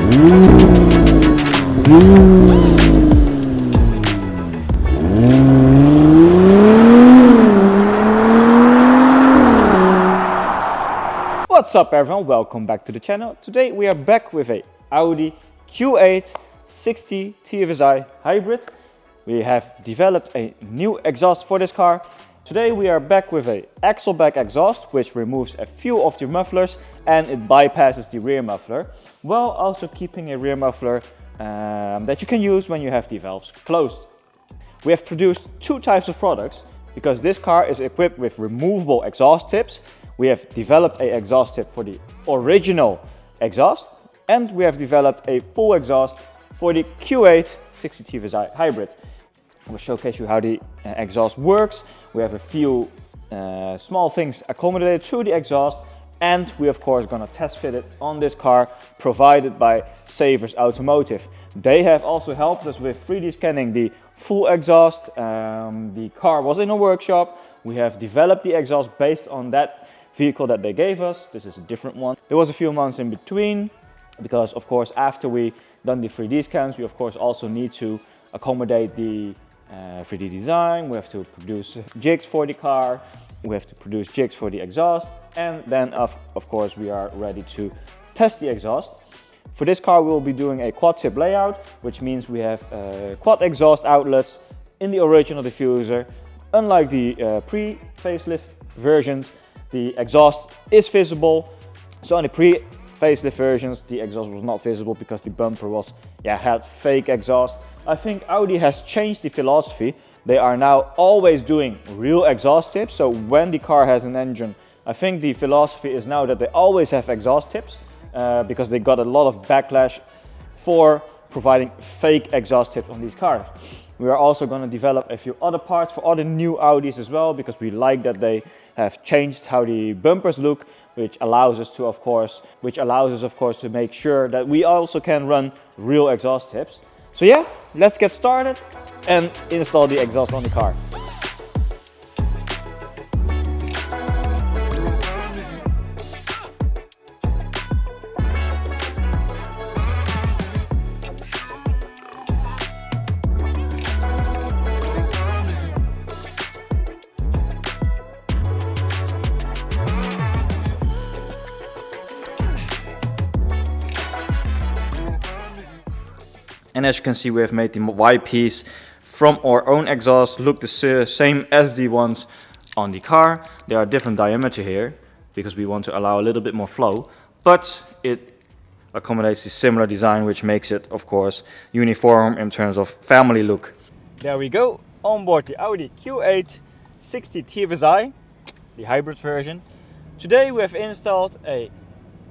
What's up everyone, welcome back to the channel. Today we are back with a Audi Q8 60 TFSI hybrid. We have developed a new exhaust for this car. Today we are back with a axle-back exhaust which removes a few of the mufflers and it bypasses the rear muffler, while also keeping a rear muffler that you can use when you have the valves closed. We have produced two types of products because this car is equipped with removable exhaust tips. We have developed an exhaust tip for the original exhaust and we have developed a full exhaust for the Q8 60 TFSI hybrid. I will showcase you how the exhaust works. We have a few small things accommodated through the exhaust, and we of course gonna test fit it on this car provided by Savers Automotive. They have also helped us with 3D scanning the full exhaust. The car was in a workshop. We have developed the exhaust based on that vehicle that they gave us. This is a different one. There was a few months in between because of course after we done the 3D scans we of course also need to accommodate the 3D design. We have to produce jigs for the car, we have to produce jigs for the exhaust, and then of course we are ready to test the exhaust. For this car we will be doing a quad tip layout, which means we have quad exhaust outlets in the original diffuser. Unlike the pre-facelift versions, the exhaust is visible. So on the pre-facelift versions the exhaust was not visible because the bumper had fake exhaust. I think Audi has changed the philosophy. They are now always doing real exhaust tips. So when the car has an engine, I think the philosophy is now that they always have exhaust tips because they got a lot of backlash for providing fake exhaust tips on these cars. We are also going to develop a few other parts for other new Audis as well, because we like that they have changed how the bumpers look, which allows us of course to make sure that we also can run real exhaust tips. So yeah, let's get started and install the exhaust on the car. And as you can see, we have made the Y-piece from our own exhaust look the same as the ones on the car. They are different diameter here because we want to allow a little bit more flow, but it accommodates the similar design, which makes it of course uniform in terms of family look. There we go, on board the Audi Q8 60 TFSI, the hybrid version. Today we have installed a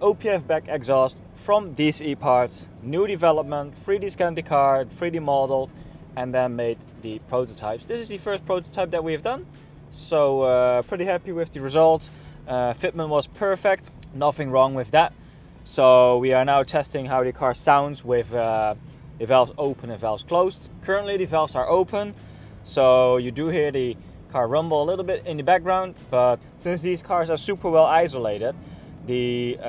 GPF-Back exhaust from DCE parts, new development, 3D scanned the car, 3D modeled, and then made the prototypes. This is the first prototype that we have done, so pretty happy with the results. Fitment was perfect, nothing wrong with that. So we are now testing how the car sounds with the valves open and valves closed. Currently the valves are open, so you do hear the car rumble a little bit in the background, but since these cars are super well isolated, the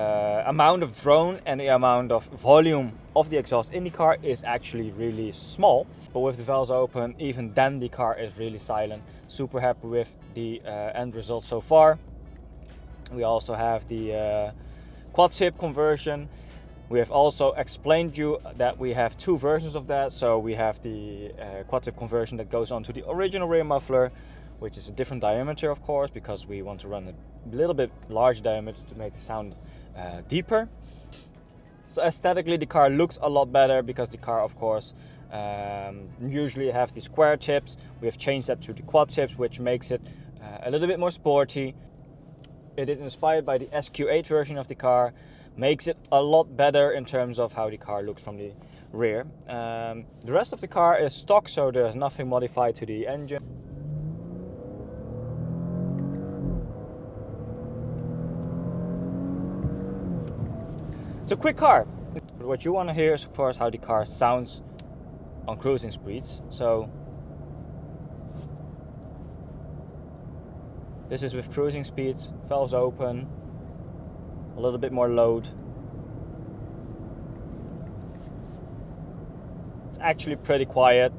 amount of drone and the amount of volume of the exhaust in the car is actually really small. But with the valves open, even then the car is really silent. Super happy with the end result so far. We also have the quad tip conversion. We have also explained you that we have two versions of that. So we have the quad tip conversion that goes onto the original rear muffler, which is a different diameter of course, because we want to run a little bit larger diameter to make the sound deeper. So aesthetically the car looks a lot better because the car of course usually have the square tips. We have changed that to the quad tips, which makes it a little bit more sporty. It is inspired by the SQ8 version of the car, makes it a lot better in terms of how the car looks from the rear. The rest of the car is stock, so there's nothing modified to the engine. It's a quick car, but what you want to hear is of course how the car sounds on cruising speeds. So this is with cruising speeds, valves open, a little bit more load. It's actually pretty quiet.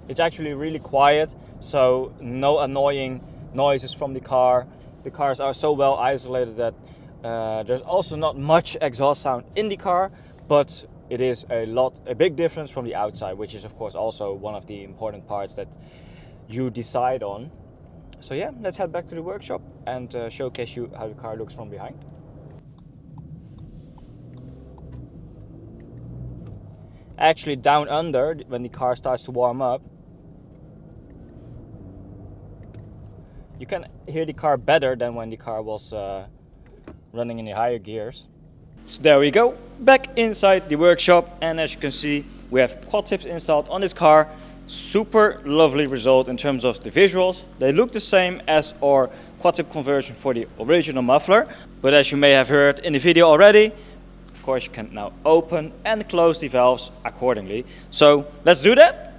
It's actually really quiet, so no annoying noises from the car. The cars are so well isolated that there's also not much exhaust sound in the car, but it is a big difference from the outside, which is of course also one of the important parts that you decide on. So yeah, let's head back to the workshop and showcase you how the car looks from behind. Actually, down under, when the car starts to warm up, you can hear the car better than when the car was running in the higher gears. So there we go, back inside the workshop, and as you can see, we have quad tips installed on this car. Super lovely result in terms of the visuals. They look the same as our quad tip conversion for the original muffler, but as you may have heard in the video already, of course you can now open and close the valves accordingly. So let's do that.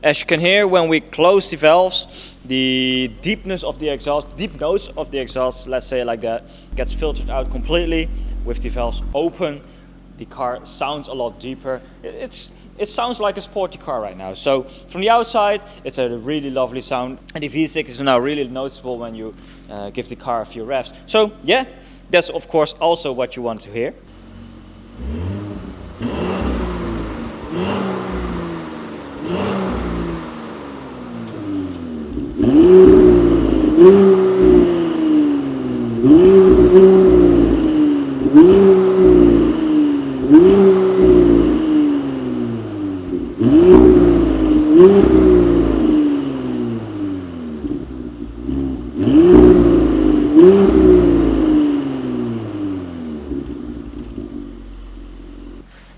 As you can hear, when we close the valves, the deepness of the exhaust, deep notes of the exhaust, let's say it like that, gets filtered out completely. With the valves open, the car sounds a lot deeper. It sounds like a sporty car right now. So from the outside, it's a really lovely sound. And the V6 is now really noticeable when you give the car a few revs. So yeah, that's of course also what you want to hear.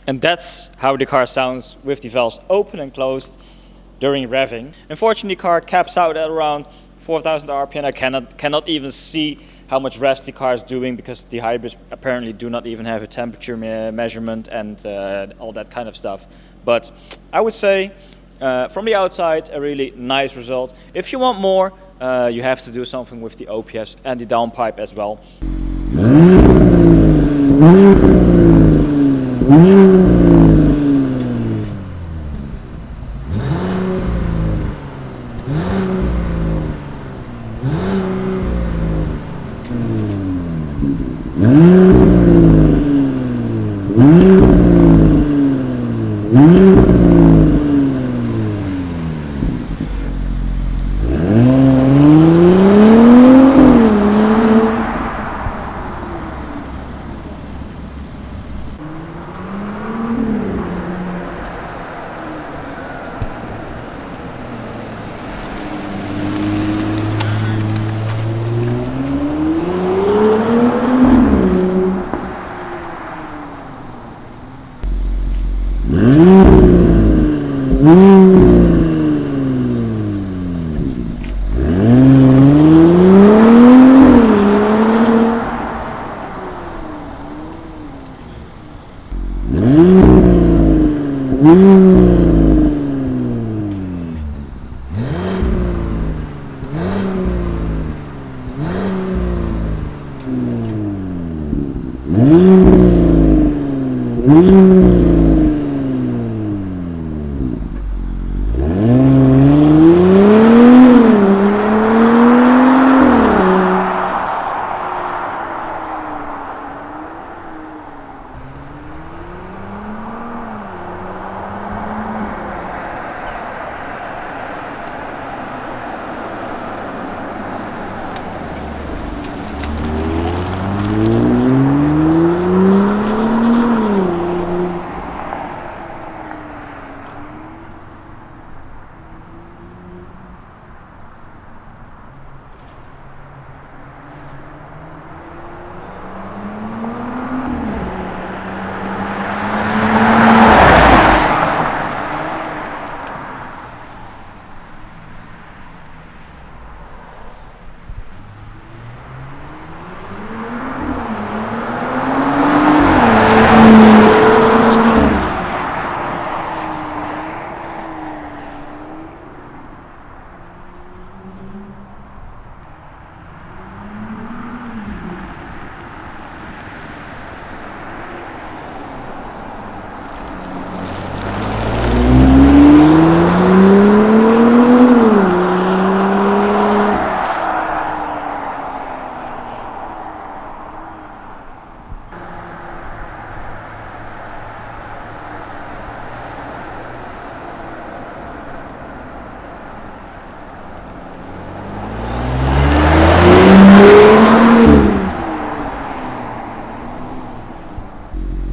And that's how the car sounds with the valves open and closed during revving. Unfortunately, the car caps out at around 4,000 RPM. I cannot even see how much revs the car is doing because the hybrids apparently do not even have a temperature measurement and all that kind of stuff. But I would say from the outside, a really nice result. If you want more, you have to do something with the OPS and the downpipe as well.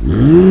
Mm-hmm.